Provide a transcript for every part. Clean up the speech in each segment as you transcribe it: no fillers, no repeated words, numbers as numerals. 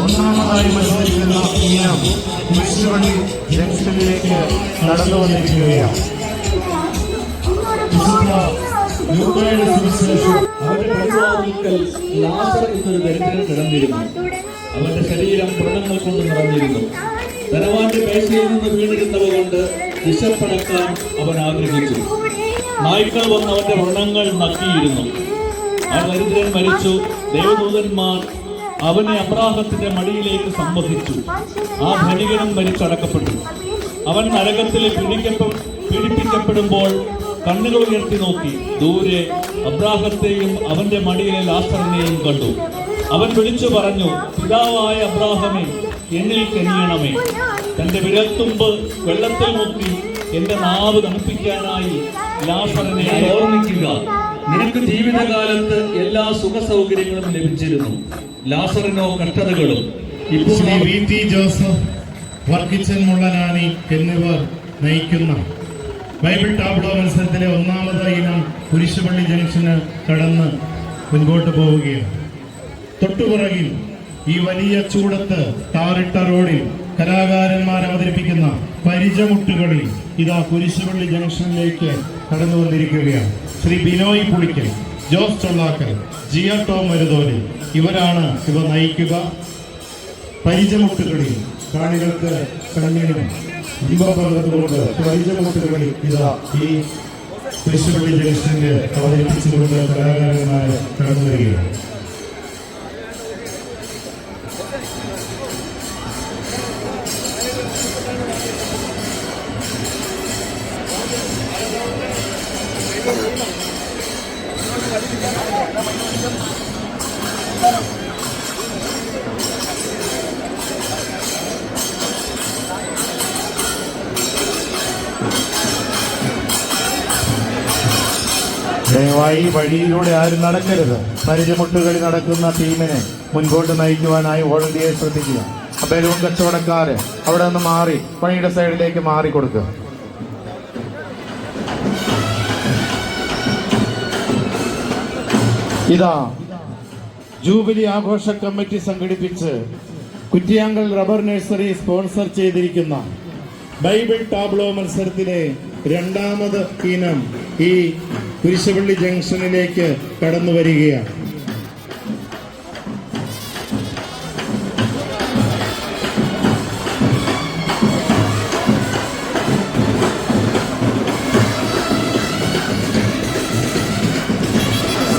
ഒന്നാമതായി മത്സരിക്കുന്ന ഇനം കുരിശുപള്ളി ജംഗ്ഷനിലേക്ക് നടന്നു വന്നിരിക്കുകയാണ്. എന്നൊരു ദരിദ്രൻ കിടന്നിരുന്നു. അവന്റെ ശരീരം വ്രണങ്ങൾ കൊണ്ട് നിറഞ്ഞിരുന്നു. ധനവാന്റെ പേശയിൽ നിന്ന് വീണിരുന്നവ കൊണ്ട് വിശപ്പടക്കാൻ അവൻ ആഗ്രഹിച്ചു. നായ്ക്കൾ വന്ന് അവന്റെ വ്രണങ്ങൾ നക്കിയിരുന്നു. ആ ദരിദ്രൻ മരിച്ചു. ദേവദൂതന്മാർ അവനെ അബ്രാഹത്തിന്റെ മടിയിലേക്ക് സംവഹിച്ചു. ആ ധനികനും മരിച്ചടക്കപ്പെട്ടു. അവൻ നരകത്തിൽ പീഡിപ്പിക്കപ്പെടുമ്പോൾ കണ്ണുകൾ ഉയർത്തി നോക്കി ദൂരെ അബ്രാഹത്തെയും അവന്റെ മടിയിലെ ലാസറിനെയും കണ്ടു. അവൻ വിളിച്ചു പറഞ്ഞു, പിതാവായ അബ്രാഹമേ, എന്നിൽ കനിയണമേ. തന്റെ വിരൽത്തുമ്പ് വെള്ളത്തിൽ മുക്കി എന്റെ നാവ് തണുപ്പിക്കാനായി ലാസറിനെ ഓർമ്മിക്കുക. നിനക്ക് ജീവിതകാലത്ത് എല്ലാ സുഖ സൗകര്യങ്ങളും ലഭിച്ചിരുന്നു, ലാസറിനോ കഷ്ടതകളും. ഇപ്പോൾ ജോസഫ്, വർക്കിച്ചൻ മുള്ളനാനി എന്നിവർ നയിക്കുന്ന ബൈബിൾ ടാബ്ലോ മത്സരത്തിലെ ഒന്നാമത് ഇനം കുരിശുപള്ളി ജംഗ്ഷന് കടന്ന് മുൻപോട്ട് പോവുകയാണ്. തൊട്ടുപുറകിൽ ഈ വലിയ ചൂടത്ത് ടാറിട്ട റോഡിൽ കലാകാരന്മാർ അവതരിപ്പിക്കുന്ന പരിചമുട്ടുകളിൽ ഇതാ കുരിശുപള്ളി ജംഗ്ഷനിലേക്ക് കടന്നു വന്നിരിക്കുകയാണ്. ശ്രീ ബിനോയ് പുളിക്കൽ, ജോസ് ചൊള്ളാക്കൽ, ജിയ ടോം മരുതോലി ഇവരാണ് ഇവ നയിക്കുക. പരിചമുട്ടുകളിൽ കാണികൾക്ക് കണ്ണീരും ദീപപകർന്നുകൊണ്ട് പരിചമുട്ടുകളിൽ ഇതാ ഈ കുരിശുപള്ളി ജംഗ്ഷനിൽ അവതരിപ്പിച്ചുകൊണ്ട് കലാകാരന്മാർ കടന്നു വരികയാണ്. ദയവായി വഴിയിലൂടെ ആരും നടക്കരുത്. പരിചമുട്ടുകളിൽ നടക്കുന്ന ടീമിനെ മുൻപോട്ട് നയിക്കുവാനായി വോളണ്ടിയേഴ്സ് ശ്രദ്ധിക്കുക. ബലൂൺ കച്ചവടക്കാര് അവിടെ നിന്ന് മാറി വഴിയുടെ സൈഡിലേക്ക് മാറി കൊടുക്കുക. ഇതാ ജൂബിലി ആഘോഷ കമ്മിറ്റി സംഘടിപ്പിച്ച് കുറ്റിയാങ്കൽ റബ്ബർ നഴ്സറി സ്പോൺസർ ചെയ്തിരിക്കുന്ന ബൈബിൾ ടാബ്ലോ മത്സരത്തിലെ രണ്ടാമത് ഇനം ഈ കുരിശുപള്ളി ജംഗ്ഷനിലേക്ക് കടന്നു വരികയാണ്.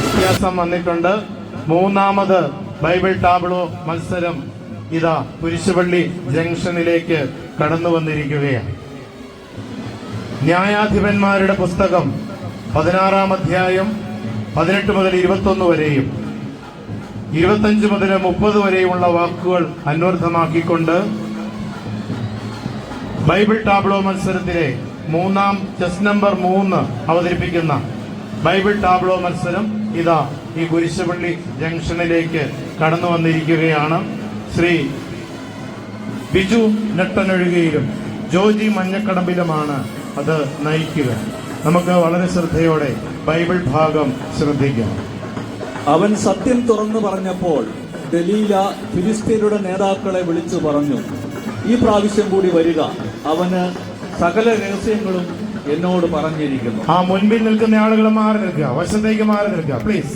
വ്യത്യാസം വന്നിട്ടുണ്ട്. മൂന്നാമത് ബൈബിൾ ടാബ്ലോ മത്സരം ഇതാ കുരിശുപള്ളി ജംഗ്ഷനിലേക്ക് കടന്നു വന്നിരിക്കുകയാണ്. ന്യായാധിപന്മാരുടെ പുസ്തകം 16-ാം അധ്യായം 18 മുതൽ 21 വരെയും 25 മുതൽ 30 വരെയുമുള്ള വാക്കുകൾ അന്വർത്ഥമാക്കിക്കൊണ്ട് ബൈബിൾ ടാബ്ലോ മത്സരത്തിലെ മൂന്നാം ചെസ് നമ്പർ 3 അവതരിപ്പിക്കുന്ന ബൈബിൾ ടാബ്ലോ മത്സരം ഇതാ ഈ കുരിശുപള്ളി ജംഗ്ഷനിലേക്ക് കടന്നു വന്നിരിക്കുകയാണ്. ശ്രീ ബിജു നെട്ടനൊഴുകയിലും ജോജി മഞ്ഞക്കടമ്പിലുമാണ് അത് നയിക്കുക. നമുക്ക് വളരെ ശ്രദ്ധയോടെ ബൈബിൾ ഭാഗം ശ്രദ്ധിക്കാം. അവൻ സത്യം തുറന്നു പറഞ്ഞപ്പോൾ ദലീല ഫിലിസ്തീനയുടെ നേതാക്കളെ വിളിച്ചു പറഞ്ഞു, ഈ പ്രാവശ്യം കൂടി വരിക, അവന് സകല രഹസ്യങ്ങളും എന്നോട് പറഞ്ഞിരിക്കുന്നു. ആ മുൻപിൽ നിൽക്കുന്ന ആളുകൾ മാറി നിൽക്കുക, വശത്തേക്ക് മാറി നിൽക്കുക പ്ലീസ്.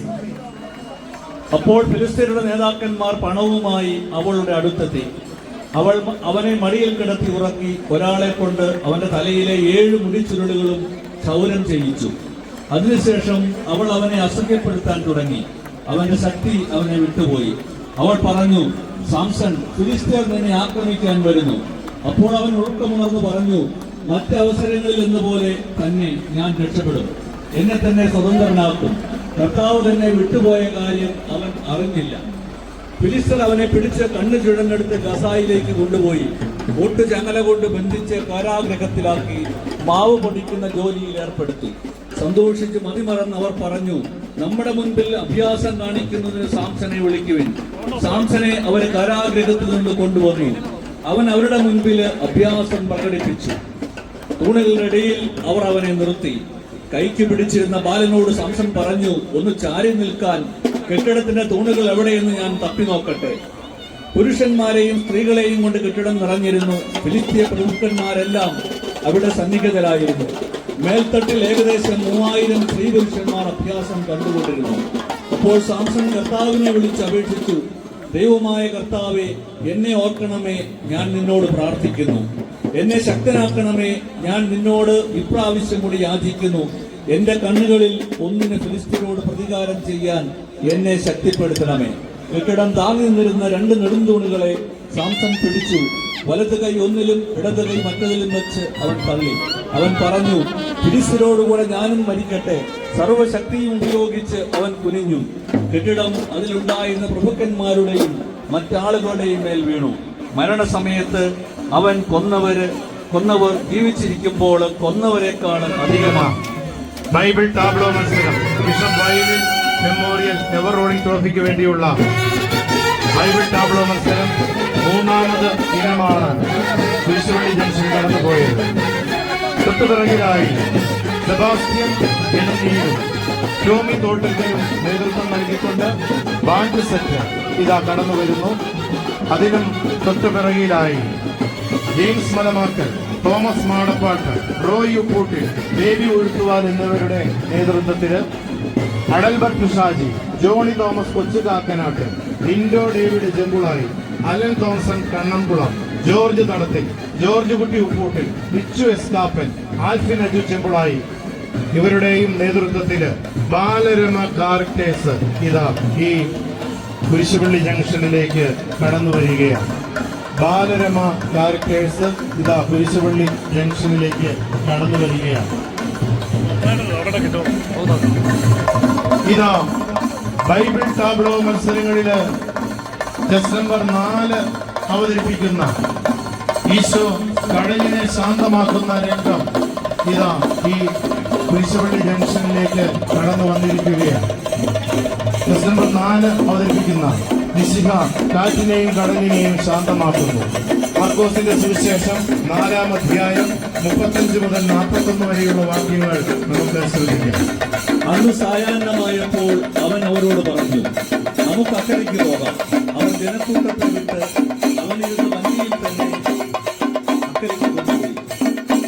അപ്പോൾ ഫിലിസ്തീനയുടെ നേതാക്കന്മാർ പണവുമായി അവളുടെ അടുത്തെത്തി. അവനെ മടിയിൽ കിടത്തി ഉറക്കി ഒരാളെ കൊണ്ട് അവന്റെ തലയിലെ 7 മുടിച്ചുരുളുകളും ക്ഷൗരം ചെയ്യിച്ചു. അതിനുശേഷം അവൾ അവനെ അസഹ്യപ്പെടുത്താൻ തുടങ്ങി. അവന്റെ ശക്തി അവനെ വിട്ടുപോയി. അവൾ പറഞ്ഞു, സാംസൺ, ഫിലിസ്ത്യർ നിന്നെ ആക്രമിക്കാൻ വരുന്നു. അപ്പോൾ അവൻ ഉറക്കമുണർന്നു പറഞ്ഞു, മറ്റവസരങ്ങളിൽ എന്നപോലെ തന്നെ ഞാൻ രക്ഷപ്പെടും. എന്നെ തന്നെ സ്വതന്ത്രനാക്കും. കർത്താവ് തന്നെ വിട്ടുപോയ കാര്യം അവൻ അറിഞ്ഞില്ല. ഫിലിസ്തർ അവനെ പിടിച്ച് കണ്ണു ചുഴന്നെടുത്ത് ഗസായിലേക്ക് കൊണ്ടുപോയി ഒട്ടു ചങ്ങല കൊണ്ട് ബന്ധിച്ച് കാരാഗ്രഹത്തിലാക്കി മാവ് പൊടിക്കുന്ന ജോലിയിൽ ഏർപ്പെടുത്തി. സന്തോഷിച്ച് മതിമറന്ന് അവർ പറഞ്ഞു, നമ്മുടെ മുൻപിൽ അഭ്യാസം കാണിക്കുന്നതിന് സാംസനെ വിളിക്കുവിൻ. സാംസനെ അവരെ കാരാഗ്രഹത്തിൽ നിന്ന് കൊണ്ടുവന്നു. അവൻ അവരുടെ മുൻപിൽ അഭ്യാസം പ്രകടിപ്പിച്ചു. തൂണുകളുടെ ഇടയിൽ അവർ അവനെ നിർത്തി. കൈക്ക് പിടിച്ചിരുന്ന ബാലനോട് സാംസൺ പറഞ്ഞു, ഒന്ന് ചാരി നിൽക്കാൻ. കെട്ടിടത്തിന്റെ തൂണുകൾ എവിടെയെന്ന് ഞാൻ തപ്പി നോക്കട്ടെ. പുരുഷന്മാരെയും സ്ത്രീകളെയും കൊണ്ട് കെട്ടിടം നിറഞ്ഞിരുന്നു. ഫിലിസ്തീയ പ്രമുഖന്മാരെല്ലാം അവിടെ സന്നിഹിതരായിരുന്നു. മേൽത്തട്ടിൽ ഏകദേശം 3000 സ്ത്രീ പുരുഷന്മാർ അഭ്യാസം കണ്ടുകൊണ്ടിരുന്നു. അപ്പോൾ സാംസൺ കർത്താവിനെ വിളിച്ച് അപേക്ഷിച്ചു, ദൈവമായ കർത്താവേ, എന്നെ ഓർക്കണമേ, ഞാൻ നിന്നോട് പ്രാർത്ഥിക്കുന്നു. എന്നെ ശക്തനാക്കണമേ, ഞാൻ നിന്നോട് ഇപ്രാവശ്യം കൂടി യാചിക്കുന്നു. എന്റെ കണ്ണുകളിൽ ഒന്നിന് ഫിലിസ്തീനോട് പ്രതികാരം ചെയ്യാൻ എന്നെ ശക്തിപ്പെടുത്തണമേ. കെട്ടിടം താങ്ങി നിന്നിരുന്ന 2 നെടുന്തൂണുകളെ സാംസൺ പിടിച്ചു. വലത് കൈ ഒന്നിലും ഇടത് കൈ മറ്റതിലും വെച്ച് അവൻ തള്ളി. അവൻ പറഞ്ഞു, ഫിലിസ്തീനോടുകൂടെ ഞാനും മരിക്കട്ടെ. സർവശക്തിയും ഉപയോഗിച്ച് അവൻ കുനിഞ്ഞു. കെട്ടിടം അതിലുണ്ടായിരുന്ന പ്രഭുക്കന്മാരുടെയും മറ്റാളുകളുടെയും മേൽ വീണു. മരണസമയത്ത് അവൻ കൊന്നവർ ജീവിച്ചിരിക്കുമ്പോൾ കൊന്നവരെക്കാളും അധികമാണ്. ബൈബിൾ ടാബ്ലോ മത്സരം bishop Vayalil memorial ever rolling ട്രോഫിക്ക് വേണ്ടിയുള്ള ബൈബിൾ ടാബ്ലോ മത്സരം 3ാമത് ഇനമാണ് കുരിശുപള്ളി ജംഗ്ഷൻ കടന്നുപോയത്. തൊട്ടുപിറകിലായി സെബാസ്റ്റ്യൻ എണ്ണീരും ടോമി തോട്ടത്തിനും നേതൃത്വം നൽകിക്കൊണ്ട് ബാൻഡ് സെറ്റ് ഇതാ കടന്നു വരുന്നു. അതിനും തൊട്ടുപിറകിലായി James Malamakkal, Thomas Madappattu, Roy Upputtil, Baby Uzhuthuval എന്നിവരുടെ നേതൃത്വത്തിൽ Adalbert Shaji, Johnny Thomas Kochukakkanattu, Lindo David Jampulayi, Alan Thomson Kannamkulam, George Thadathil, George Kutty Upputtil, Richu എസ്കാപ്പൻ, Alfin Aju ചെമ്പുളായി ഇവരുടെയും നേതൃത്വത്തിൽ ബാലരമ കാർട്ടേഴ്സ് ഇതാ ഈ കുരിശുപള്ളി ജംഗ്ഷനിലേക്ക് കടന്നു വരികയാണ്. ബാലരമ കാർട്ടേഴ്സ് ഇതാ കുരിശുപള്ളി ജംഗ്ഷനിലേക്ക് കടന്നു വരികയാണ്. ഇതാ ബൈബിൾ ടാബ്ലോ മത്സരങ്ങളില് ഡിസംബർ 4 അവതരിപ്പിക്കുന്ന ഈശോ കടലിനെ ശാന്തമാക്കുന്ന രംഗം ഇതാ ഈ കുരിശുപള്ളി ജംഗ്ഷനിലേക്ക് കടന്നു വന്നിരിക്കുകയാണ്. ഡിസംബർ 4 അവതരിപ്പിക്കുന്ന മിശിഹ കാറ്റിനെയും കടലിനെയും ശാന്തമാക്കുന്നു. മാർക്കോസിന്റെ സുവിശേഷം 4-ാം അധ്യായം 35 മുതൽ 41 വരെയുള്ള വാക്യങ്ങൾ നമുക്ക് ശ്രദ്ധിക്കാം. അന്ന് സായാഹ്നമായപ്പോൾ അവൻ അവരോട് പറഞ്ഞു, നമുക്ക് അക്കരയ്ക്ക് പോകാം. അവർ ജനക്കൂട്ടത്തെ വിട്ട് അവനിരുന്ന വണ്ടിയിൽ തന്നെ അക്കരയ്ക്ക് കൊണ്ടുപോയി.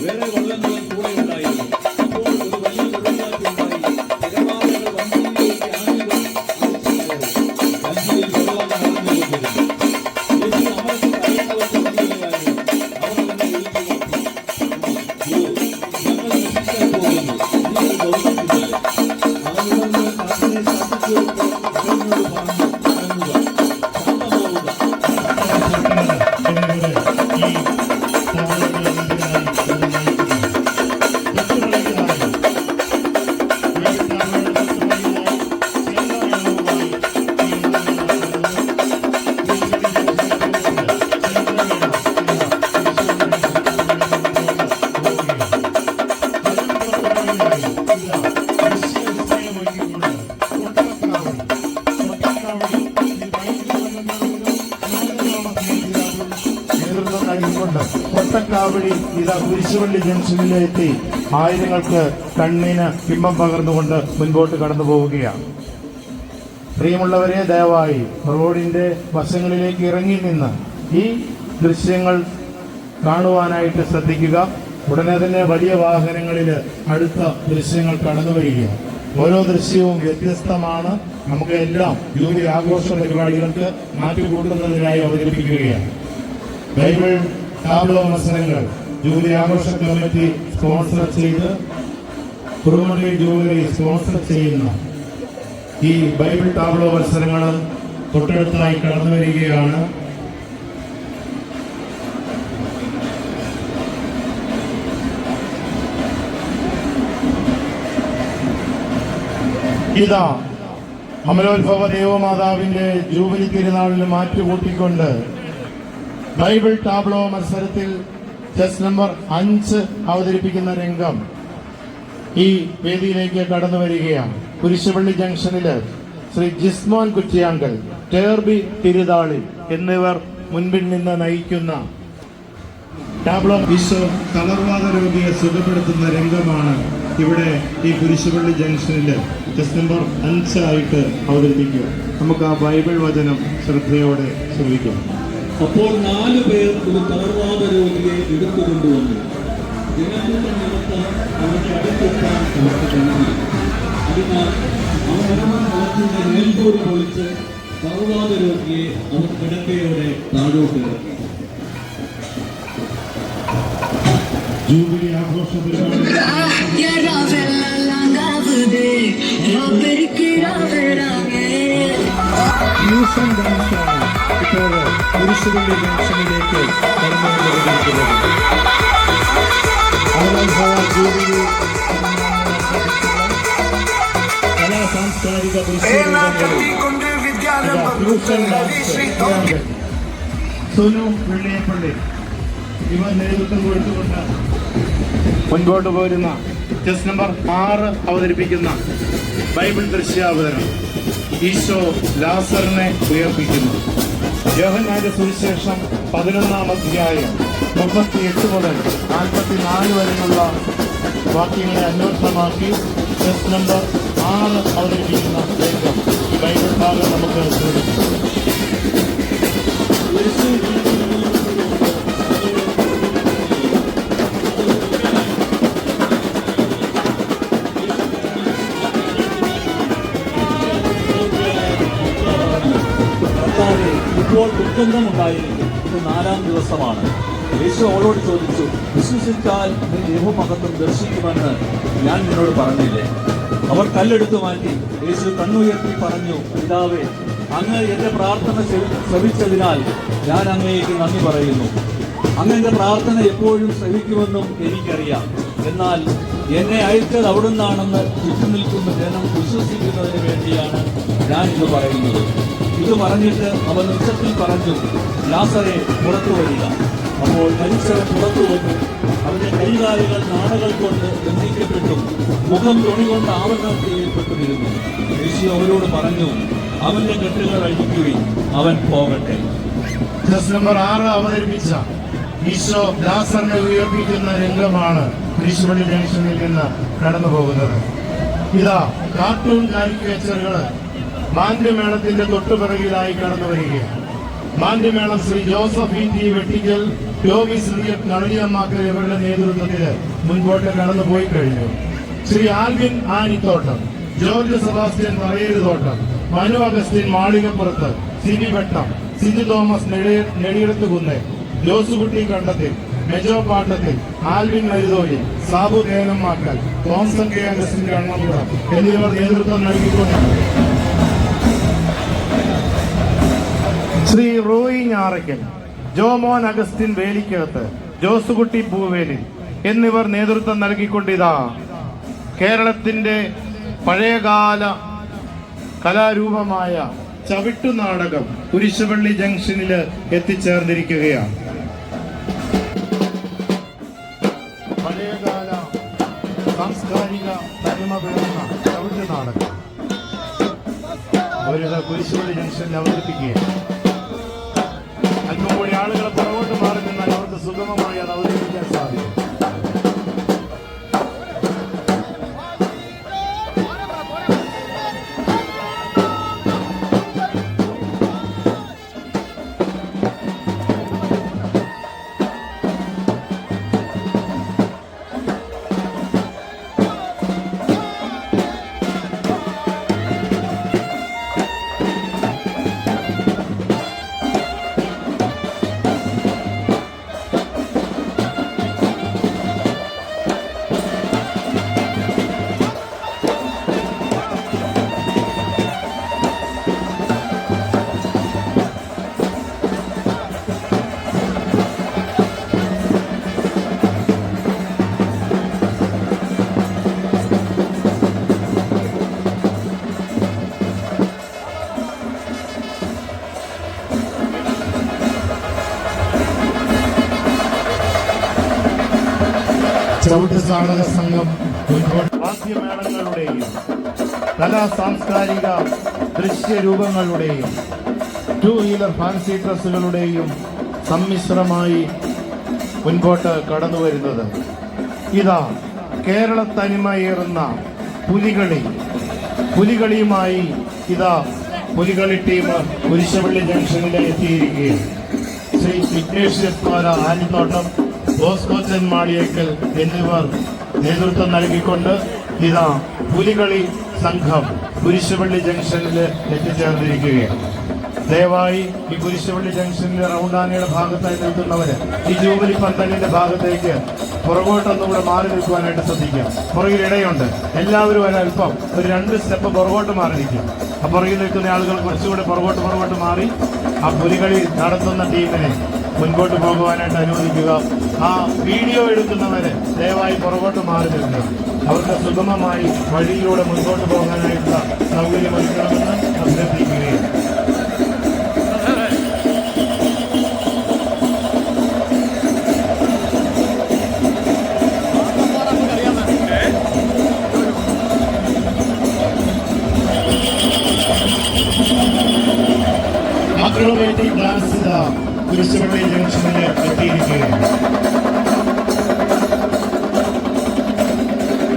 വേറെ വള്ളങ്ങളും കൂടെ ഉണ്ടായിരുന്നു. അപ്പോൾ ഒരു വലിയ കൊടുങ്കാറ്റുണ്ടായി. തിരമാലകൾ വണ്ടിയിലേക്ക് ആഞ്ഞുകൾ വഞ്ചിയിൽ വെള്ളം നടന്നുകൊണ്ടിരുന്നു. യേശു അമർത്തി തലയിൽവച്ച വണ്ടിയിലായിരുന്നു. അവർ അവനെ വിളിച്ചു നോക്കി, ഞങ്ങൾ നശിക്കാൻ പോകുന്നു, നിങ്ങൾ ഗൗരവത്തില്ല. അവനുടന്ന് കാറ്റിനെ ശാസിച്ചുകൊണ്ട് അവനോട് പറഞ്ഞു, അടങ്ങുക, ശാന്തമാവുക. കൊട്ടക്കാവടി ഇതാ കുരിശുപള്ളി ജംഗ്ഷനിലെത്തി ആയിരങ്ങൾക്ക് കണ്ണിന് ബിംബം പകർന്നുകൊണ്ട് മുൻപോട്ട് കടന്നു പോവുകയാണ്. പ്രിയമുള്ളവരെ, ദയവായി റോഡിന്റെ വശങ്ങളിലേക്ക് ഇറങ്ങി നിന്ന് ഈ ദൃശ്യങ്ങൾ കാണുവാനായിട്ട് ശ്രദ്ധിക്കുക. ഉടനെ തന്നെ വലിയ വാഹനങ്ങളിൽ അടുത്ത ദൃശ്യങ്ങൾ കടന്നു വരികയാണ്. ഓരോ ദൃശ്യവും വ്യത്യസ്തമാണ്. നമുക്ക് എല്ലാം ജൂബിലി ആഘോഷ പരിപാടികൾക്ക് മാറ്റുകൂട്ടുന്നതിനായി അവതരിപ്പിക്കുകയാണ്. ബൈബിൾ ടാബ്ലോ മത്സരങ്ങൾ ജൂബിലി ആഘോഷ കമ്മിറ്റി സ്പോൺസർ ചെയ്ത് കുറുമണ്ടി ജൂബിലി സ്പോൺസർ ചെയ്യുന്ന ഈ ബൈബിൾ ടാബ്ലോ മത്സരങ്ങൾ തൊട്ടടുത്തായി കടന്നു വരികയാണ്. ഇതാ അമലോത്ഭവ ദേവമാതാവിന്റെ ജൂബിലി തിരുനാളിന് മാറ്റുകൂട്ടിക്കൊണ്ട് ബൈബിൾ ടാബ്ലോ മത്സരത്തിൽ ചെസ് നമ്പർ 5 അവതരിപ്പിക്കുന്ന രംഗം ഈ വേദിയിലേക്ക് കടന്നു വരികയാണ്. കുരിശുപള്ളി ജംഗ്ഷനില് ശ്രീ ജിസ്മോൻ കുറ്റിയാങ്കൽ, ടേർബി തിരുതാളി എന്നിവർ മുൻപിൽ നിന്ന് നയിക്കുന്ന ടാബ്ലോ ഈശോ തളർവാദ രോഗിയെ സുഖപ്പെടുത്തുന്ന രംഗമാണ് ഇവിടെ ഈ കുരിശുപള്ളി ജംഗ്ഷനില് ചെസ് നമ്പർ 5 ആയിട്ട് അവതരിപ്പിക്കുക. നമുക്ക് ആ ബൈബിൾ വചനം ശ്രദ്ധയോടെ ശ്രമിക്കാം. അപ്പോൾ 4 പേർ ഒരു തളർവാദ രോഗിയെ എടുത്തുകൊണ്ടുവന്നു. ജനക്കൂട്ട നിമിത്തം അവരുടെ അടുത്തെത്താൻ അവർക്ക് കഴിഞ്ഞു. അതിനാൽ അവരുടെ മേൽക്കൂര പൊളിച്ച് തളർവാദ രോഗിയെ അവർ കിടക്കയോടെ താഴോട്ട് ഇറക്കി. ജൂബിലി ആഘോഷ പരിപാടി ഫ്യൂഷൻ ഡാൻസാണ് ഇപ്പോൾ കുരിശുപള്ളി ജംഗ്ഷനിലേക്ക് കടന്നുകൊണ്ടിരിക്കുന്നത്. ജൂബിലി കലാ സാംസ്കാരിക ഫ്യൂഷൻ ഡാൻസ് സുനു വെള്ളിയപ്പള്ളി ഇവർ നേതൃത്വം കൊടുത്തുകൊണ്ട് മുൻപോട്ട് പോരുന്ന ചെസ് നമ്പർ 6 അവതരിപ്പിക്കുന്ന ബൈബിൾ ദൃശ്യാവതരണം ഈശോ ലാസറിനെ ഉയർപ്പിക്കുന്നു. യോഹന്നാന്റെ സുവിശേഷം 11-ാം അധ്യായം 38 മുതൽ 44 വരെയുള്ള വാക്യങ്ങളെ അന്വേഷണമാക്കി ചെസ് നമ്പർ 6 അവതരിപ്പിക്കുന്ന രംഗം ഈ ബൈബിൾ ഭാഗം നമുക്ക് ശ്രദ്ധിക്കാം. ഇപ്പോൾ ദുർഗന്ധമുണ്ടായിരിക്കും. ഇത് 4-ാം ദിവസമാണ്. യേശു അവളോട് ചോദിച്ചു, വിശ്വസിച്ചാൽ നീ ദൈവമഹത്വം ദർശിക്കുമെന്ന് ഞാൻ നിന്നോട് പറഞ്ഞില്ലേ? അവർ കല്ലെടുത്തു മാറ്റി. യേശു കണ്ണുയർത്തി പറഞ്ഞു, പിതാവേ, അങ്ങ് എന്റെ പ്രാർത്ഥന ശ്രവിച്ചതിനാൽ ഞാൻ അങ്ങേക്ക് നന്ദി പറയുന്നു. അങ്ങ് എന്റെ പ്രാർത്ഥന എപ്പോഴും ശ്രവിക്കുമെന്നും എനിക്കറിയാം. എന്നാൽ എന്നെ അയച്ചത് അവിടുന്നാണെന്ന് ചുറ്റും നിൽക്കുന്ന ജനം വിശ്വസിക്കുന്നതിന് വേണ്ടിയാണ് ഞാൻ ഇത് പറയുന്നത്. ഇത് പറഞ്ഞിട്ട് അവൻ ഉച്ചത്തിൽ പറഞ്ഞു, ലാസറെ പുറത്തു വരിക. അപ്പോൾ മരിച്ചവൻ പുറത്തു വന്നു. അവന്റെ കൈകാലുകൾ നാടകൾ കൊണ്ട് ബന്ധിക്കപ്പെട്ടും മുഖം തുണി കൊണ്ട് ആവരണം ചെയ്യപ്പെട്ടുമിരുന്നു. യേശു അവരോട് പറഞ്ഞു, അവന്റെ കെട്ടുകൾ അഴിക്കുകയും അവൻ പോകട്ടെ. ചെസ് നമ്പർ 6 അവതരിപ്പിച്ച ഈശോ ലാസറിനെ ഉയർപ്പിക്കുന്ന രംഗമാണ് കുരിശുപള്ളി ജംഗ്ഷനിൽ നിന്ന് കടന്നു പോകുന്നത്. ഇതാ കാർട്ടൂൺ കാരിക്കേച്ചറുകള് മാന്ദ്യമേളത്തിന്റെ തൊട്ടുപിറകിലായി കടന്നു വരികയാണ്. മാന്ദ്യമേളം Shri Joseph T Vettikkal, Tommy Cyriac, Naliyammakkal ഇവരുടെ നേതൃത്വത്തിൽ മുൻപോട്ട് കടന്നു പോയി കഴിഞ്ഞു. Shri Alvin Anithottam, George Sebastian Parayeruthottam, Manu Augustine Malikappurathu, Sibi Vettam, Siju Thomas Nediyeduthukunnu, Josekutty Kandathil, Mejo Pattathil, Alvin Maruthoyil, Sabu Thenammakkal, Thomson K Augustine Kannampuram എന്നിവർ നേതൃത്വം നൽകിക്കൊണ്ട് ശ്രീ റോയി ഞാറയ്ക്കൽ, ജോമോൻ അഗസ്റ്റിൻ വേലിക്കകത്ത്, ജോസുകുട്ടി പൂവേലിൽ എന്നിവർ നേതൃത്വം നൽകിക്കൊണ്ടിതാ കേരളത്തിന്റെ പഴയകാല കലാരൂപമായ ചവിട്ടുനാടകം കുരിശുപള്ളി ജംഗ്ഷനില് എത്തിച്ചേർന്നിരിക്കുകയാണ്. പഴയകാല സാംസ്കാരിക തനിമ പേരുന്ന ചവിട്ടുനാടകം അവരിത് കുരിശുപള്ളി ജംഗ്ഷനിൽ അവതരിപ്പിക്കുകയാണ്. അല്പം കൂടി ആളുകളെ പുറകോട്ട് മാറി നിന്നാൽ അവർക്ക് സുഗമമായി അത് അവതരിപ്പിക്കാൻ സാധിക്കും. ചവിട്ട് നാടക സംഘം വാദ്യമേളങ്ങളുടെയും കലാ സാംസ്കാരിക ദൃശ്യരൂപങ്ങളുടെയും ടൂ വീലർ ഫാൻസി ഡ്രസ്സുകളുടെയും സമ്മിശ്രമായി മുൻപോട്ട് കടന്നു വരുന്നത്. ഇതാ കേരള തനിമയേറുന്ന പുലികളിയുമായി ഇതാ പുലികളി ടീം കുരിശുപള്ളി ജംഗ്ഷനിൽ എത്തിയിരിക്കുകയാണ്. ശ്രീ വിഘ്നേശ്വര ആനിത്തോട്ടം, ബോസ്കോച്ചൻ മാളിയേക്കൽ എന്നിവർ നേതൃത്വം നൽകിക്കൊണ്ട് ഇതാ പുലികളി സംഘം കുരിശുപള്ളി ജംഗ്ഷനിൽ എത്തിച്ചേർന്നിരിക്കുകയാണ്. ദയവായി ഈ കുരിശുപള്ളി ജംഗ്ഷനിലെ റൗണ്ടാനയുടെ ഭാഗത്തായി നിൽക്കുന്നവര് ഈ ജൂബിലി പന്തലിന്റെ ഭാഗത്തേക്ക് പുറകോട്ടൊന്നുകൂടെ മാറി നിൽക്കുവാനായിട്ട് ശ്രദ്ധിക്കാം. പുറകിൽ ഇടയുണ്ട്. എല്ലാവരും ഒരല്പം ഒരു 2 സ്റ്റെപ്പ് പുറകോട്ട് മാറി നിൽക്കും. ആ പുറകിൽ നിൽക്കുന്ന ആളുകൾ കുറച്ചുകൂടെ പുറകോട്ട് മാറി ആ പുലികളി നടത്തുന്ന ടീമിനെ മുൻപോട്ട് പോകുവാനായിട്ട് അനുവദിക്കുക. ആ വീഡിയോ എടുക്കുന്നവരെ ദയവായി പുറകോട്ട് മാറി നിൽക്കുക. അവർക്ക് സുഗമമായി വഴിയിലൂടെ മുൻപോട്ട് പോകാനായിട്ടുള്ള സൗകര്യമൊരുക്കണമെന്ന് അഭ്യർത്ഥിക്കുകയാണ്. അക്രോബാറ്റിക് ഡാൻസ് കുരിശുപള്ളി ജംഗ്ഷനിൽ എത്തിയിരിക്കുകയാണ്.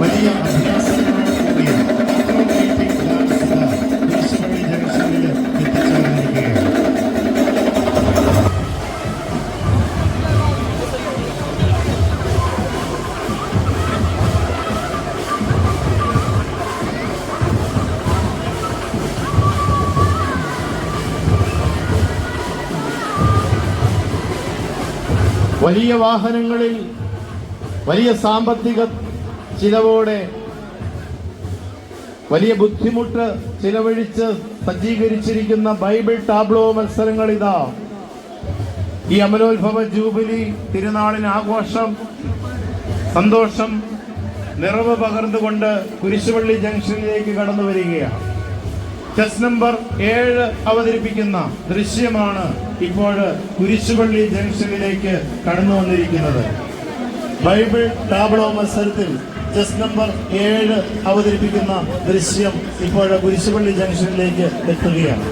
വലിയ അഭ്യാസങ്ങളോടുകൂടിയ അക്രോബാറ്റിക് ഡാൻസ് കുരിശുപള്ളി ജംഗ്ഷനിൽ എത്തിച്ചേർന്നിരിക്കുകയാണ്. വലിയ വാഹനങ്ങളിൽ വലിയ സാമ്പത്തിക ചിലവോടെ വലിയ ബുദ്ധിമുട്ട് ചിലവഴിച്ച് സജ്ജീകരിച്ചിരിക്കുന്ന ബൈബിൾ ടാബ്ലോ മത്സരങ്ങൾ ഇതാ ഈ അമലോത്ഭവ ജൂബിലി തിരുനാളിന് ആഘോഷം, സന്തോഷം, നിറവ് പകർന്നുകൊണ്ട് കുരിശുപള്ളി ജംഗ്ഷനിലേക്ക് കടന്നു വരികയാണ്. ചെസ് നമ്പർ 7 അവതരിപ്പിക്കുന്ന ദൃശ്യമാണ് ഇപ്പോൾ കുരിശുപള്ളി ജംഗ്ഷനിലേക്ക് കടന്നു വന്നിരിക്കുന്നത്. ബൈബിൾ ടാബ്ലോ മത്സരത്തിൽ ചെസ് നമ്പർ 7 അവതരിപ്പിക്കുന്ന ദൃശ്യം ഇപ്പോൾ കുരിശുപള്ളി ജംഗ്ഷനിലേക്ക് എത്തുകയാണ്.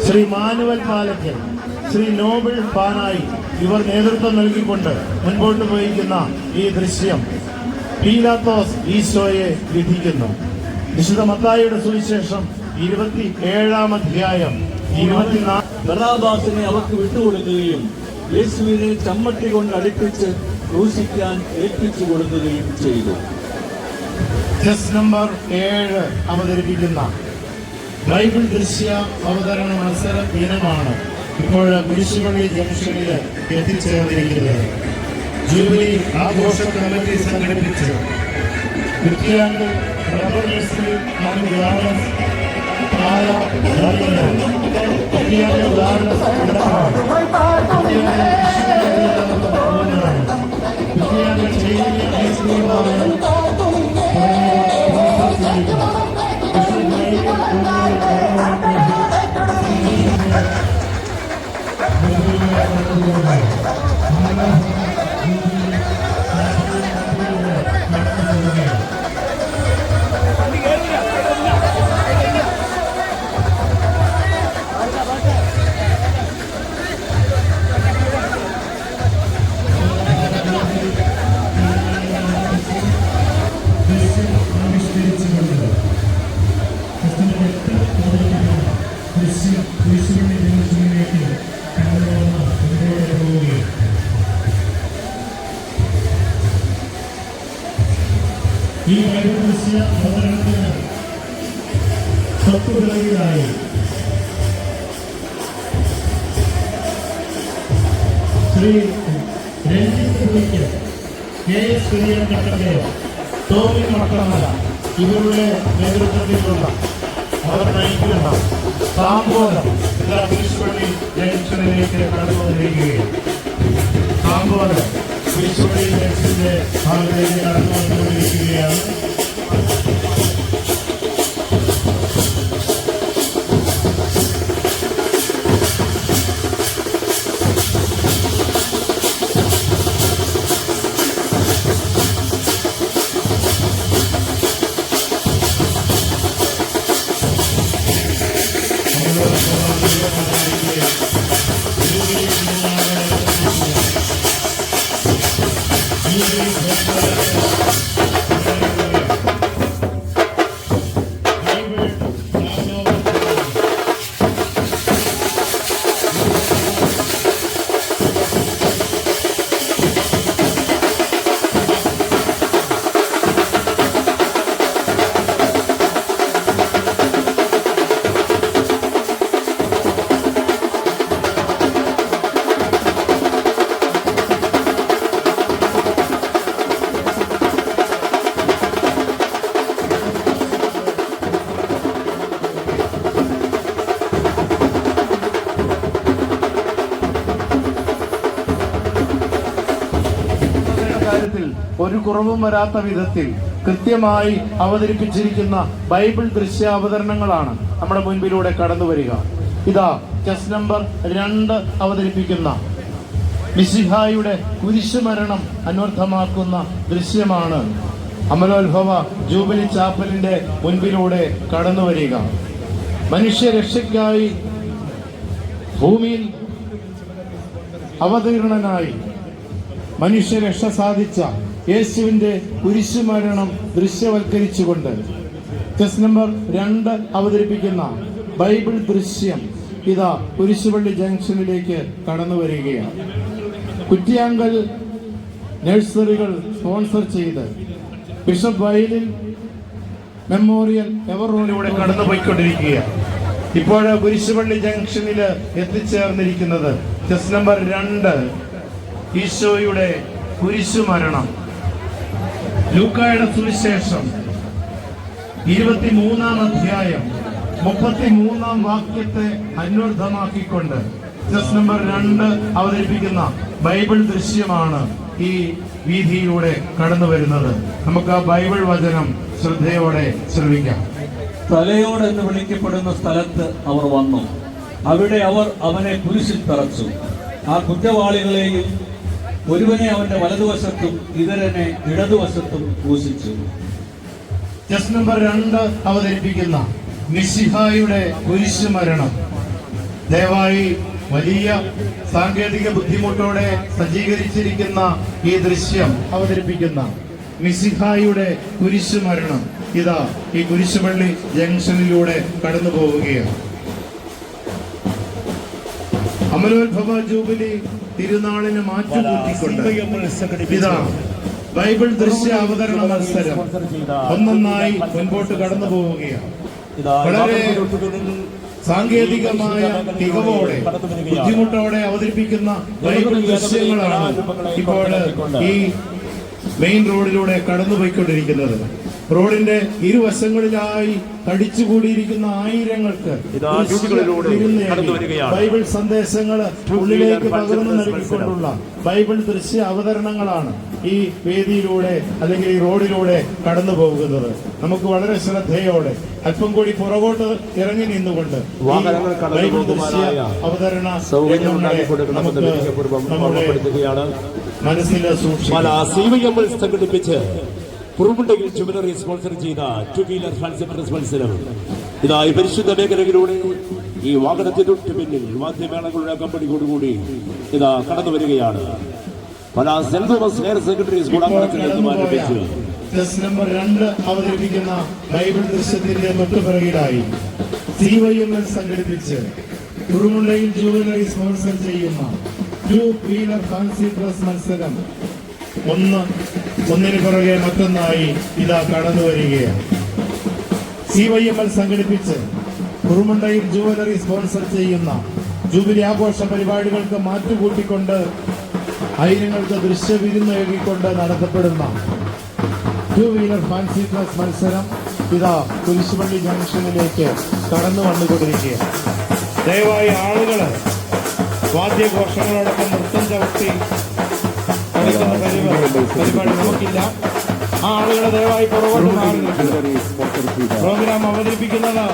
ശ്രീ മാനുവൽ പാലക്കൽ, ശ്രീ നോബിൾ പാനായി ഇവർ നേതൃത്വം നൽകിക്കൊണ്ട് മുൻപോട്ട് പോയിരിക്കുന്ന ഈ ദൃശ്യം പീലാത്തോസ് ഈശോയെ വിധിക്കുന്നു. വിശുദ്ധ മത്തായിയുടെ സുവിശേഷം 27-ാം അധ്യായം 24. ബറാബാസിനെ അവർക്ക് വിട്ടുകൊടുക്കുകയും യേശുവിനെ ചമ്മട്ടി കൊണ്ട് അടുപ്പിച്ച് ക്രൂശിക്കാൻ ഏൽപ്പിച്ചു കൊടുക്കുകയും ചെയ്തു. ചെസ് നമ്പർ 7 അവതരിപ്പിക്കുന്ന ബൈബിൾ ദൃശ്യ അവതരണ മത്സര ഇനമാണ് ഇപ്പോൾ കുരിശുപള്ളി ജംഗ്ഷനിൽ എത്തിച്ചേർന്നിരിക്കുന്നത്. ജൂബിലി ആഘോഷ കമ്മിറ്റി സംഘടിപ്പിച്ച് ക്രിസ്ത്യാനികൾ റബ്ബർ നഴ്സറി ആൻഡ് ഗാർഡൻസ് ഈ ദൃശ്യ അവതരണത്തിന് തൊട്ടുപിറകിലായി ശ്രീ രഞ്ജിത്ത് പുളിക്കൽ, KS കുര്യൻ കട്ടക്കയോ, ടോമി മക്കളമല ഇവരുടെ നേതൃത്വത്തിലുള്ള അവർ നയിക്കുന്ന താമ്പോലം കുരിശുപള്ളി ജംഗ്ഷനിലേക്ക് കടന്നുവന്നിരിക്കുകയാണ്. താമ്പോലം കുരിശുപള്ളി ജംഗ്ഷന്റെ ഭാഗത്തേക്ക് കടന്നു വന്നുകൊണ്ടിരിക്കുകയാണ്. ഒരു കുറവും വരാത്ത വിധത്തിൽ കൃത്യമായി അവതരിപ്പിച്ചിരിക്കുന്ന ബൈബിൾ ദൃശ്യാവതരണങ്ങളാണ് നമ്മുടെ മുൻപിലൂടെ കടന്നു വരിക. ഇതാ ചെസ് നമ്പർ 2 അവതരിപ്പിക്കുന്ന മിശിഹായുടെ കുരിശുമരണം അന്വർത്ഥമാക്കുന്ന ദൃശ്യമാണ് അമലോത്ഭവ ജൂബിലി ചാപ്പലിന്റെ മുൻപിലൂടെ കടന്നു വരിക. മനുഷ്യരക്ഷയ്ക്കായി ഭൂമിയിൽ അവതീർണനായി മനുഷ്യരക്ഷ സാധിച്ച യേശുവിന്റെ കുരിശുമരണം ദൃശ്യവൽക്കരിച്ചുകൊണ്ട് ചെസ് നമ്പർ 2 അവതരിപ്പിക്കുന്ന ബൈബിൾ ദൃശ്യം ഇതാ കുരിശുപള്ളി ജംഗ്ഷനിലേക്ക് കടന്നു വരികയാണ്. കുറ്റിയാങ്കൽ നഴ്സറികൾ സ്പോൺസർ ചെയ്ത് ബിഷപ്പ് വയലിൻ മെമ്മോറിയൽ എവർ റോഡിലൂടെ കടന്നുപോയിക്കൊണ്ടിരിക്കുകയാണ്. ഇപ്പോൾ കുരിശുപള്ളി ജംഗ്ഷനിൽ എത്തിച്ചേർന്നിരിക്കുന്നത് ചെസ് നമ്പർ 2 ഈശോയുടെ കുരിശുമരണം. ലൂക്കായുടെ സുവിശേഷം 23-ാം അധ്യായം 33-ാം വാക്യത്തെ അന്വർത്ഥമാക്കിക്കൊണ്ട് ചെസ് നമ്പർ 2 അവതരിപ്പിക്കുന്ന ബൈബിൾ ദൃശ്യമാണ് ഈ വീതിയിലൂടെ കടന്നു വരുന്നത്. നമുക്ക് ആ ബൈബിൾ വചനം ശ്രദ്ധയോടെ ശ്രവിക്കാം. തലയോട് എന്ന് വിളിക്കപ്പെടുന്ന സ്ഥലത്ത് അവർ വന്നു. അവിടെ അവർ അവനെ കുരിശിൽ തറച്ചു. ആ കുറ്റവാളികളെയും ഒരുവനെ അവന്റെ വലതുവശത്തും ഇതരനെ ഇടതുവശത്തും ക്രൂശിച്ചു. ചെസ് നമ്പർ 2 അവതരിപ്പിക്കുന്ന മിശിഹായുടെ കുരിശുമരണം. ദയവായി വലിയ സാങ്കേതിക ബുദ്ധിമുട്ടോടെ സജ്ജീകരിച്ചിരിക്കുന്ന ഈ ദൃശ്യം അവതരിപ്പിക്കുന്ന മിശിഹായുടെ കുരിശുമരണം ഇതാ ഈ കുരിശുപള്ളി ജംഗ്ഷനിലൂടെ കടന്നു പോവുകയാണ്. അമലോത്ഭവ ജൂബിലി തിരുനാളിന് മാറ്റുകൂട്ടിക്കൊണ്ട് ഇതാ ബൈബിൾ ദൃശ്യ അവതരണ മത്സരം ഒന്നൊന്നായി മുൻപോട്ട് കടന്നു പോവുകയാണ്. വളരെ സാങ്കേതികമായ തികവോടെ ബുദ്ധിമുട്ടോടെ അവതരിപ്പിക്കുന്ന ബൈബിൾ ദൃശ്യങ്ങളാണ് ഇപ്പോൾ ഈ മെയിൻ റോഡിലൂടെ കടന്നുപോയിക്കൊണ്ടിരിക്കുന്നത്. റോഡിന്റെ ഇരുവശങ്ങളിലായി തടിച്ചുകൂടിയിരിക്കുന്ന ആയിരങ്ങൾക്ക് ബൈബിൾ സന്ദേശങ്ങൾ ഉള്ളിലേക്ക് പകർന്നു നൽകിക്കൊണ്ടുള്ള ബൈബിൾ ദൃശ്യ അവതരണങ്ങളാണ് ഈ വേദിയിലൂടെ അല്ലെങ്കിൽ ഈ റോഡിലൂടെ കടന്നു പോകുന്നത്. നമുക്ക് വളരെ ശ്രദ്ധയോടെ അല്പം കൂടി പുറകോട്ട് ഇറങ്ങി നിന്നുകൊണ്ട് ബൈബിൾ ദൃശ്യ അവതരണ മനസ്സിൽ സൂക്ഷിക്കും. സംഘടിപ്പിച്ച് കുറുമുണ്ടയിൽ ജുവലറി സ്പോൺസർ ചെയ്ത 2 വീലർ ഫാൻസി മത്സരം ഇതാ ഈ പരിശുദ്ധ മേഖലയിലൂടെ ഈ വാഹനത്തിന് തൊട്ട് പിന്നിൽ വാദ്യമേളങ്ങളുടെ കമ്പനിയോടുകൂടി ഇതാ കടന്നു വരികയാണ്. Pala Saint Thomas higher secondary school അംഗത്തിൽ നിന്നും ആരംഭിച്ചു ചെസ് നമ്പർ 2 അവതരിപ്പിക്കുന്ന ബൈബിൾ ദൃശ്യത്തിന്റെ തൊട്ടുപിറകിലായി CYML സംഘടിപ്പിച്ച് കുറുമുണ്ടയിൽ ജുവലറി സ്പോൺസർ ചെയ്യുന്ന 2 വീലർ ഫാൻസി ഡ്രസ് മത്സരം ഒന്നിന് പുറകെ മറ്റൊന്നായി ഇതാ കടന്നു വരികയാണ്. CYML സംഘടിപ്പിച്ച് കുറുമുണ്ടയിൽ ജുവലറി സ്പോൺസർ ചെയ്യുന്ന ജൂബിലി ആഘോഷ പരിപാടികൾക്ക് മാറ്റുകൂട്ടിക്കൊണ്ട് ആയിരങ്ങൾക്ക് ദൃശ്യവിരുന്നൊഴുകിക്കൊണ്ട് നടത്തപ്പെടുന്ന 2 വീലർ ഫാൻസി ഡ്രസ് മത്സരം ഇതാ കുരിശുപള്ളി ജംഗ്ഷനിലേക്ക് കടന്നു വന്നുകൊണ്ടിരിക്കുകയാണ്. ദയവായി ആളുകള് വാദ്യഘോഷങ്ങളോടൊപ്പം നൃത്തം ചവിട്ടി കളിക്കുന്ന പരിപാടി നമുക്കില്ല. ആ ആളുകളെ ദയവായി പുറകോട്ട് മാറി പ്രോഗ്രാം അവതരിപ്പിക്കുന്നത്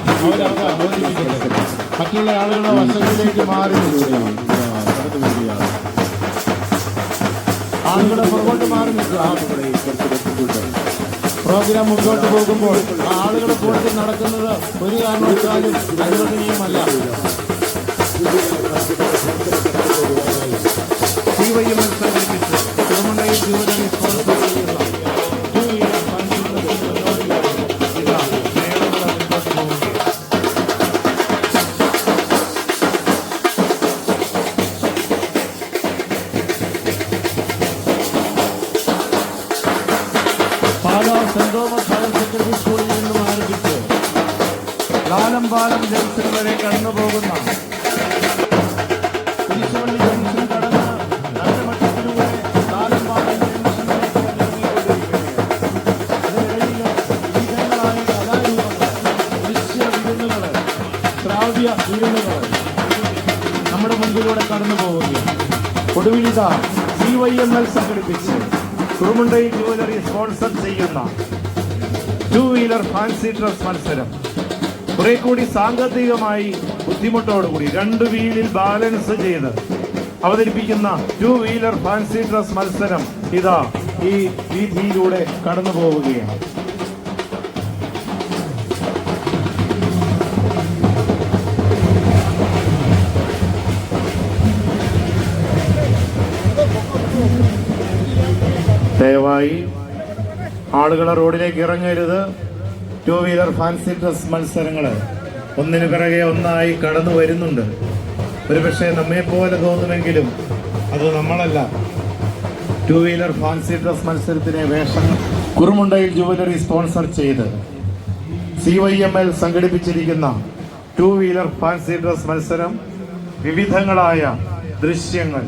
മറ്റുള്ള ആളുകളുടെ വശങ്ങളിലേക്ക് മാറി ആളുകളെ പുറകോട്ട് മാറി നിൽക്കുക. പ്രോഗ്രാം മുന്നോട്ട് പോകുമ്പോൾ ആളുകൾ കൂടുതൽ നടക്കുന്നത് ഒരു കാരണവശാലും അനുവദനീയമല്ല. CYML സംഘടിപ്പിച്ച് കുറുമുണ്ടയിൽ ജുവലറി സ്പോൺസർ ചെയ്യുന്ന സെന്റ് തോമസ് ഹയർ സെക്കൻഡറി സ്കൂളിൽ നിന്നും ആരംഭിച്ച് ലാലംപാലം ജംഗ്ഷൻ വരെ കടന്നുപോകുന്ന കുരിശുപള്ളി ജംഗ്ഷൻ കടന്ന് നഗരമറ്റത്തിലൂടെ ലാലംപാലം ജംഗ്ഷൻ അതിനിടയിൽ വിവിധങ്ങളായ കലാരൂപങ്ങൾ, ദൃശ്യ വിരുന്നുകൾ, ശ്രാവ്യ വിരുന്നുകൾ നമ്മുടെ മുൻപിലൂടെ കടന്നു പോവുകയാണ്. ഒടുവിലിത CYML സംഘടിപ്പിച്ച് കുറുമുണ്ടയിൽ ജുവലറി സ്പോൺസർ ചെയ്യുന്ന 2 വീലർ ഫാൻസി ഡ്രസ് മത്സരം കുറെ കൂടി സാങ്കേതികമായി ബുദ്ധിമുട്ടോടുകൂടി 2 വീലിൽ ബാലൻസ് ചെയ്ത് അവതരിപ്പിക്കുന്ന 2 വീലർ ഫാൻസി ഡ്രസ് മത്സരം ഇതാ ഈ വീതിയിലൂടെ കടന്നു പോവുകയാണ്. ദയവായി ആളുകളെ റോഡിലേക്ക് ഇറങ്ങരുത്. 2 വീലർ ഫാൻസി ഡ്രസ് മത്സരങ്ങൾ ഒന്നിനു പിറകെ ഒന്നായി കടന്നു വരുന്നുണ്ട്. ഒരുപക്ഷെ നമ്മെ പോലെ തോന്നുമെങ്കിലും അത് നമ്മളല്ല. 2 വീലർ ഫാൻസി ഡ്രസ് മത്സരത്തിനെ വേഷങ്ങൾ കുറുമുണ്ടയിൽ ജുവലറി സ്പോൺസർ ചെയ്ത് CYML സംഘടിപ്പിച്ചിരിക്കുന്ന 2 വീലർ ഫാൻസി ഡ്രസ് മത്സരം വിവിധങ്ങളായ ദൃശ്യങ്ങൾ,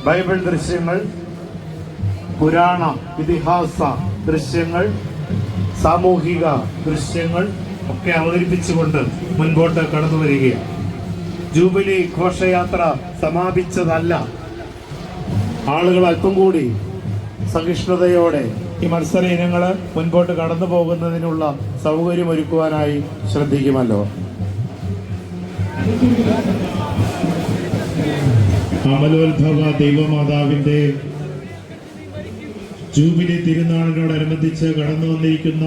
ബൈബിൾ ദൃശ്യങ്ങൾ, പുരാണ ഇതിഹാസ ദൃശ്യങ്ങൾ, സാമൂഹിക ദൃശ്യങ്ങൾ ഒക്കെ അവതരിപ്പിച്ചുകൊണ്ട് മുൻപോട്ട് കടന്നു വരികയാണ്. ജൂബിലി ഘോഷയാത്ര സമാപിച്ചതല്ല. ആളുകൾ അല്പം കൂടി സഹിഷ്ണുതയോടെ ഈ മത്സര ഇനങ്ങൾ മുൻപോട്ട് കടന്നു പോകുന്നതിനുള്ള സൗകര്യമൊരുക്കുവാനായി ശ്രദ്ധിക്കുമല്ലോ. അമലോത്ഭവ ദൈവമാതാവിന്റെ ജൂബിലി തിരുനാളിനോടനുബന്ധിച്ച് കടന്നു വന്നിരിക്കുന്ന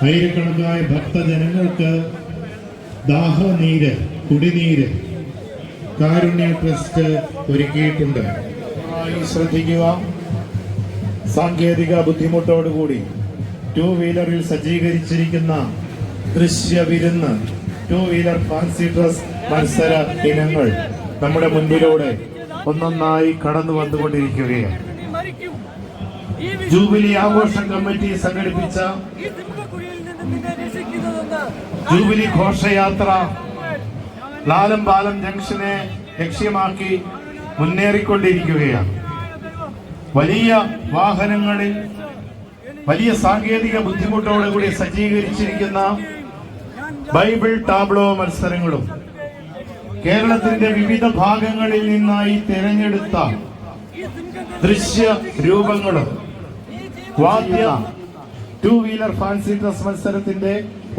ആയിരക്കണക്കായ ഭക്തജനങ്ങൾക്ക് ദാഹനീര്, കുടിനീര് കാരുണ്യ ട്രസ്റ്റ് ഒരുക്കിയിട്ടുണ്ട്. ശ്രദ്ധിക്കുക, സാങ്കേതിക ബുദ്ധിമുട്ടോടുകൂടി 2 വീലറിൽ സജ്ജീകരിച്ചിരിക്കുന്ന ദൃശ്യ വിരുന്ന് 2 വീലർ ഫാൻസി ഡ്രസ് മത്സര ഇനങ്ങൾ നമ്മുടെ മുൻപിലൂടെ ഒന്നൊന്നായി കടന്നു വന്നുകൊണ്ടിരിക്കുകയാണ്. ജൂബിലി ആഘോഷ കമ്മിറ്റി സംഘടിപ്പിച്ച ജൂബിലി ഘോഷയാത്ര ലാലംപാലം ജംഗ്ഷനെ ലക്ഷ്യമാക്കി മുന്നേറിക്കൊണ്ടിരിക്കുകയാണ്. വലിയ വാഹനങ്ങളിൽ വലിയ സാങ്കേതിക ബുദ്ധിമുട്ടോടുകൂടി സജ്ജീകരിച്ചിരിക്കുന്ന ബൈബിൾ ടാബ്ലോ മത്സരങ്ങളും കേരളത്തിന്റെ വിവിധ ഭാഗങ്ങളിൽ നിന്നായി തിരഞ്ഞെടുത്ത ദൃശ്യ രൂപങ്ങളും വാദ്യ 2 വീലർ ഫാൻസി ഡ്രസ് മത്സരത്തിന്റെ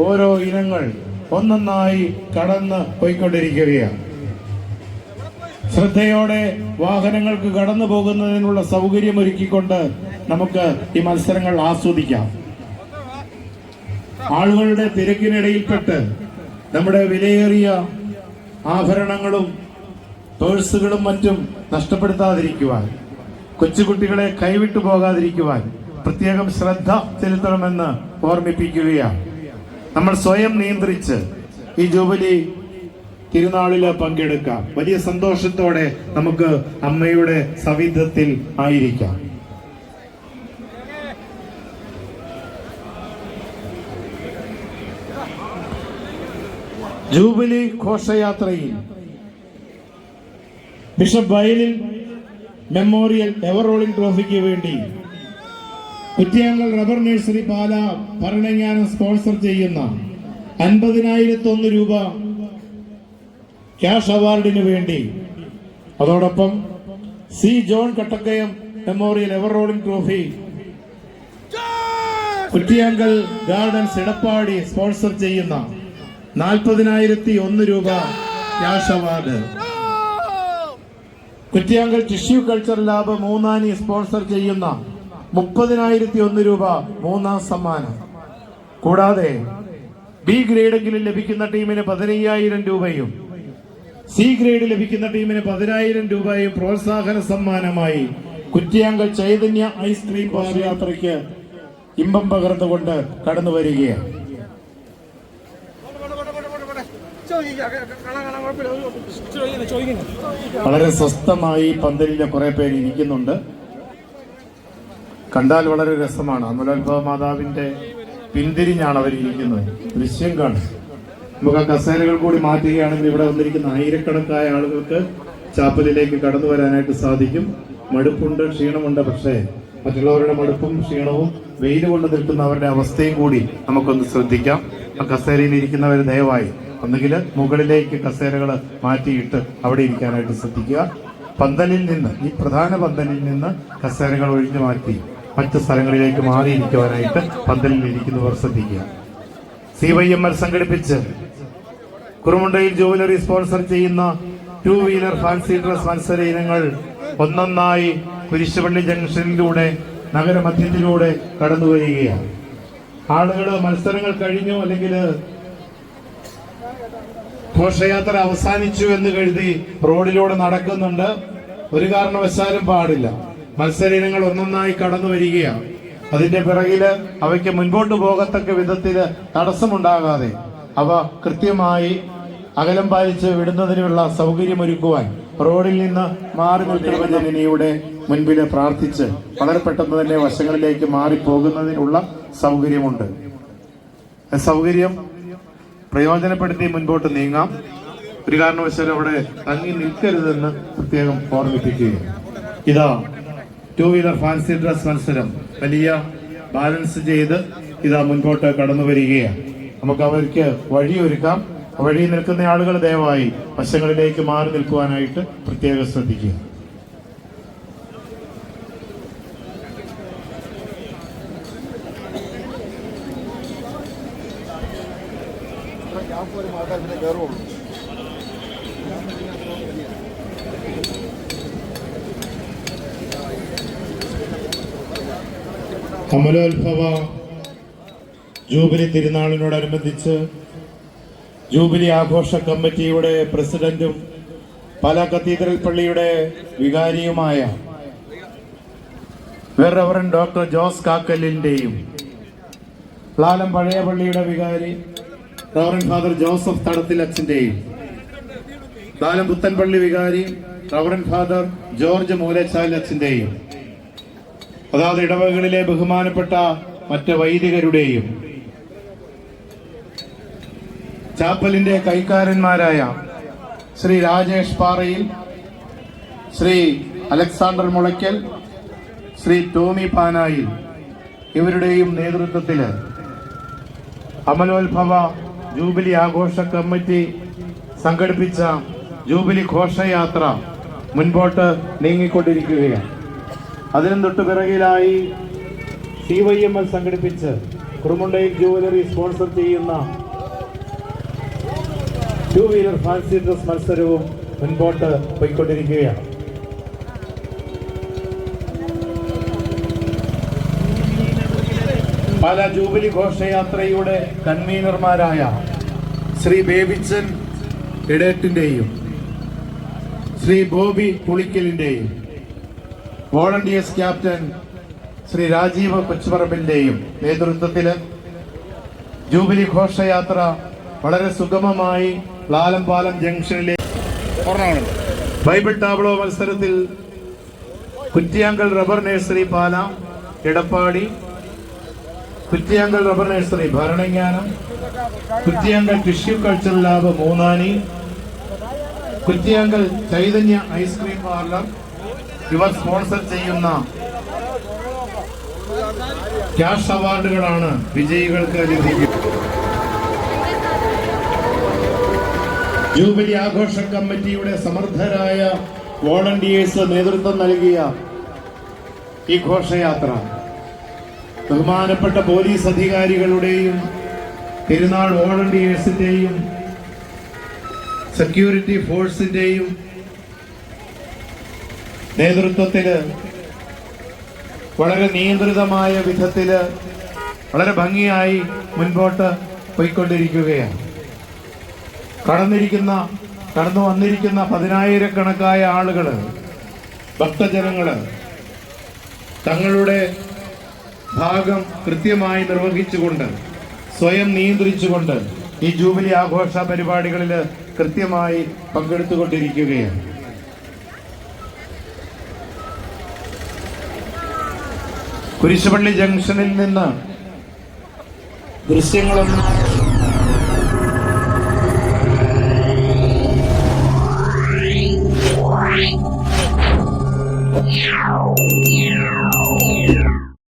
ഓരോ ഇനങ്ങൾ ഒന്നൊന്നായി കടന്ന് പോയിക്കൊണ്ടിരിക്കുകയാണ്. ശ്രദ്ധയോടെ വാഹനങ്ങൾക്ക് കടന്നു പോകുന്നതിനുള്ള സൗകര്യമൊരുക്കിക്കൊണ്ട് നമുക്ക് ഈ മത്സരങ്ങൾ ആസ്വദിക്കാം. ആളുകളുടെ തിരക്കിനിടയിൽപ്പെട്ട് നമ്മുടെ വിലയേറിയ ആഭരണങ്ങളും പേഴ്സുകളും മറ്റും നഷ്ടപ്പെടുത്താതിരിക്കുവാൻ, കൊച്ചുകുട്ടികളെ കൈവിട്ടു പോകാതിരിക്കുവാൻ പ്രത്യേകം ശ്രദ്ധ ചെലുത്തണമെന്ന് ഓർമ്മിപ്പിക്കുകയാണ്. നമ്മൾ സ്വയം നിയന്ത്രിച്ച് ഈ ജൂബിലി തിരുനാളില് പങ്കെടുക്കാം. വലിയ സന്തോഷത്തോടെ നമുക്ക് അമ്മയുടെ സവിധത്തിൽ ആയിരിക്കാം. ജൂബിലി ഘോഷയാത്രയിൽ ബിഷപ്പ് വയലിൽ മെമ്മോറിയൽ എവർ റോളിംഗ് ട്രോഫിക്ക് വേണ്ടി കുറ്റിയാങ്കൽ റബ്ബർ നഴ്സറി പാല ഭരണജ്ഞാനം സ്പോൺസർ ചെയ്യുന്ന 50,001 രൂപ ക്യാഷ് അവാർഡിന് വേണ്ടി, അതോടൊപ്പം C John Kattakkayam memorial ever rolling trophy Kuttiyankal gardens Edappadi sponsor ചെയ്യുന്ന 40,001 രൂപ cash award, Kuttiyankal tissue culture lab Moonnani sponsor ചെയ്യുന്ന 30,001 രൂപ മൂന്നാം സമ്മാനം. കൂടാതെ ബി ഗ്രേഡെങ്കിലും ലഭിക്കുന്ന ടീമിന് 15,000 രൂപയും സി ഗ്രേഡ് ലഭിക്കുന്ന ടീമിന് 10,000 രൂപയും പ്രോത്സാഹന സമ്മാനമായി കുറ്റിയാങ്കൽ ചൈതന്യ ഐസ്ക്രീം യാത്രയ്ക്ക് ഇമ്പം പകർന്നുകൊണ്ട് കടന്നു വരികയാണ്. വളരെ സ്വസ്ഥമായി പന്തലിലെ കുറെ പേര് ഇരിക്കുന്നുണ്ട്. കണ്ടാൽ വളരെ രസമാണ്. അമലോത്ഭവ മാതാവിന്റെ പിന്തിരിഞ്ഞാണ് അവർ ഇരിക്കുന്നത്. ദൃശ്യം കാണും. നമുക്ക് ആ കസേരകൾ കൂടി മാറ്റുകയാണെങ്കിൽ ഇവിടെ വന്നിരിക്കുന്ന ആയിരക്കണക്കായ ആളുകൾക്ക് ചാപ്പലിലേക്ക് കടന്നു വരാനായിട്ട് സാധിക്കും. മടുപ്പുണ്ട്, ക്ഷീണമുണ്ട്. പക്ഷേ മറ്റുള്ളവരുടെ മടുപ്പും ക്ഷീണവും വെയിൽ കൊണ്ട് നിൽക്കുന്നവരുടെ അവസ്ഥയും കൂടി നമുക്കൊന്ന് ശ്രദ്ധിക്കാം. ആ കസേരയിൽ ഇരിക്കുന്നവർ ദയവായി ഒന്നുകിൽ മുകളിലേക്ക് കസേരകൾ മാറ്റിയിട്ട് അവിടെ ഇരിക്കാനായിട്ട് ശ്രദ്ധിക്കുക. പന്തലിൽ നിന്ന്, ഈ പ്രധാന പന്തലിൽ നിന്ന് കസേരകൾ ഒഴിഞ്ഞു മാറ്റി മറ്റു സ്ഥലങ്ങളിലേക്ക് മാറിയിരിക്കുവാനായിട്ട് പന്തലിൽ ഇരിക്കുന്നവർ ശ്രദ്ധിക്കുക. CYML സംഘടിപ്പിച്ച് കുറുമുണ്ടയിൽ ജുവലറി സ്പോൺസർ ചെയ്യുന്ന 2 വീലർ ഫാൻസി ഡ്രസ് മത്സര ഇനങ്ങൾ ഒന്നൊന്നായി കുരിശുപള്ളി ജംഗ്ഷനിലൂടെ നഗരമധ്യത്തിലൂടെ കടന്നു വരികയാണ്. ആളുകൾ മത്സരങ്ങൾ കഴിഞ്ഞു അല്ലെങ്കിൽ ഘോഷയാത്ര അവസാനിച്ചു എന്ന് കരുതി റോഡിലൂടെ നടക്കുന്നുണ്ട്. ഒരു കാരണവശാലും പാടില്ല. മത്സര ഇനങ്ങൾ ഒന്നൊന്നായി കടന്നു വരികയാണ്. അതിന്റെ പിറകില് അവയ്ക്ക് മുൻപോട്ട് പോകത്തക്ക വിധത്തില് തടസ്സമുണ്ടാകാതെ അവ കൃത്യമായി അകലം പാലിച്ച് വിടുന്നതിനുള്ള സൗകര്യമൊരുക്കുവാൻ റോഡിൽ നിന്ന് മാറി നിൽക്കുന്ന ജനനിയുടെ മുൻപിൽ പ്രാർത്ഥിച്ച് വളരെ പെട്ടെന്ന് തന്നെ വശങ്ങളിലേക്ക് മാറിപ്പോകുന്നതിനുള്ള സൗകര്യമുണ്ട്. സൗകര്യം പ്രയോജനപ്പെടുത്തി മുൻപോട്ട് നീങ്ങാം. ഒരു കാരണവശാലും അവിടെ തങ്ങി നിൽക്കരുതെന്ന് പ്രത്യേകം ഓർമ്മിപ്പിക്കുകയാണ്. ഇതാ 2 വീലർ ഫാൻസി ഡ്രസ് മത്സരം വലിയ ബാലൻസ് ചെയ്ത് ഇതാ മുൻപോട്ട് കടന്നു വരികയാണ്. നമുക്ക് അവർക്ക് വഴിയൊരുക്കാം. വഴി നിൽക്കുന്ന ആളുകൾ ദയവായി വശങ്ങളിലേക്ക് മാറി നിൽക്കുവാനായിട്ട് പ്രത്യേകം ശ്രദ്ധിക്കുക. അമലോത്ഭവ ജൂബിലി തിരുനാളിനോടനുബന്ധിച്ച് ജൂബിലി ആഘോഷ കമ്മിറ്റിയുടെ പ്രസിഡന്റും പാലാ കത്തീഡ്രൽ പള്ളിയുടെ വികാരിയുമായ റവറൻഡ് ഡോക്ടർ ജോസ് കാക്കലിന്റെയും ലാലം പഴയ പള്ളിയുടെ വികാരി റവറൻഡ് ഫാദർ ജോസഫ് തടത്തിൽ അച്ഛന്റെയും ലാലം പുത്തൻപള്ളി വികാരി റവറൻഡ് ഫാദർ ജോർജ് മൂലച്ചാൽ അച്ഛന്റെയും അതാത് ഇടവകളിലെ ബഹുമാനപ്പെട്ട മറ്റ് വൈദികരുടെയും ചാപ്പലിന്റെ കൈക്കാരന്മാരായ ശ്രീ രാജേഷ് പാറയിൽ, ശ്രീ അലക്സാണ്ടർ മുളയ്ക്കൽ, ശ്രീ ടോമി പാനായിൽ ഇവരുടെയും നേതൃത്വത്തിൽ അമലോത്ഭവ ജൂബിലി ആഘോഷ കമ്മിറ്റി സംഘടിപ്പിച്ച ജൂബിലി ഘോഷയാത്ര മുൻപോട്ട് നീങ്ങിക്കൊണ്ടിരിക്കുകയാണ്. അതിനും തൊട്ടു പിറകിലായി CYML സംഘടിപ്പിച്ച് കുറുമുണ്ടയിൽ ജുവലറി സ്പോൺസർ ചെയ്യുന്ന 2 വീലർ ഫാൻസി ഡ്രസ് മത്സരവും മുൻപോട്ട് പോയിക്കൊണ്ടിരിക്കുകയാണ്. പാലാ ജൂബിലി ഘോഷയാത്രയുടെ കൺവീനർമാരായ ശ്രീ ബേബിച്ചൻ ഇടേറ്റിന്റെയും ശ്രീ ബോബി പുളിക്കലിന്റെയും വോളണ്ടിയേഴ്സ് ക്യാപ്റ്റൻ ശ്രീ രാജീവ് കൊച്ചുപറമ്പിന്റെയും നേതൃത്വത്തിൽ ജൂബിലി ഘോഷയാത്ര വളരെ സുഗമമായി ലാലംപാലം ജംഗ്ഷനിലെ ബൈബിൾ ടാബ്ലോ മത്സരത്തിൽ Kuttiyankal rubber nursery Pala, Edappadi, Kuttiyankal rubber nursery Bharananganam, Kuttiyankal tissue cultural lab Moonnani, Kuttiyankal Chaitanya ice cream parlour ഇവർ സ്പോൺസർ ചെയ്യുന്ന ക്യാഷ് അവാർഡുകളാണ് വിജയികൾക്ക് ലഭിക്കുന്നത്. ജൂബിലി ആഘോഷ കമ്മിറ്റിയുടെ സമർത്ഥരായ വോളണ്ടിയേഴ്സ് നേതൃത്വം നൽകിയ ഈ ഘോഷയാത്ര ബഹുമാനപ്പെട്ട പോലീസ് അധികാരികളുടെയും പെരുന്നാൾ വോളണ്ടിയേഴ്സിന്റെയും സെക്യൂരിറ്റി ഫോഴ്സിന്റെയും നേതൃത്വത്തിൽ വളരെ നിയന്ത്രിതമായ വിധത്തില് വളരെ ഭംഗിയായി മുൻപോട്ട് പോയിക്കൊണ്ടിരിക്കുകയാണ്. കടന്നു വന്നിരിക്കുന്ന പതിനായിരക്കണക്കായ ആളുകള്, ഭക്തജനങ്ങള് തങ്ങളുടെ ഭാഗം കൃത്യമായി നിർവഹിച്ചുകൊണ്ട്, സ്വയം നിയന്ത്രിച്ചുകൊണ്ട് ഈ ജൂബിലി ആഘോഷ പരിപാടികളിൽ കൃത്യമായി പങ്കെടുത്തുകൊണ്ടിരിക്കുകയാണ്. കുരിശുപള്ളി ജംഗ്ഷനിൽ നിന്ന് ദൃശ്യങ്ങളൊന്നും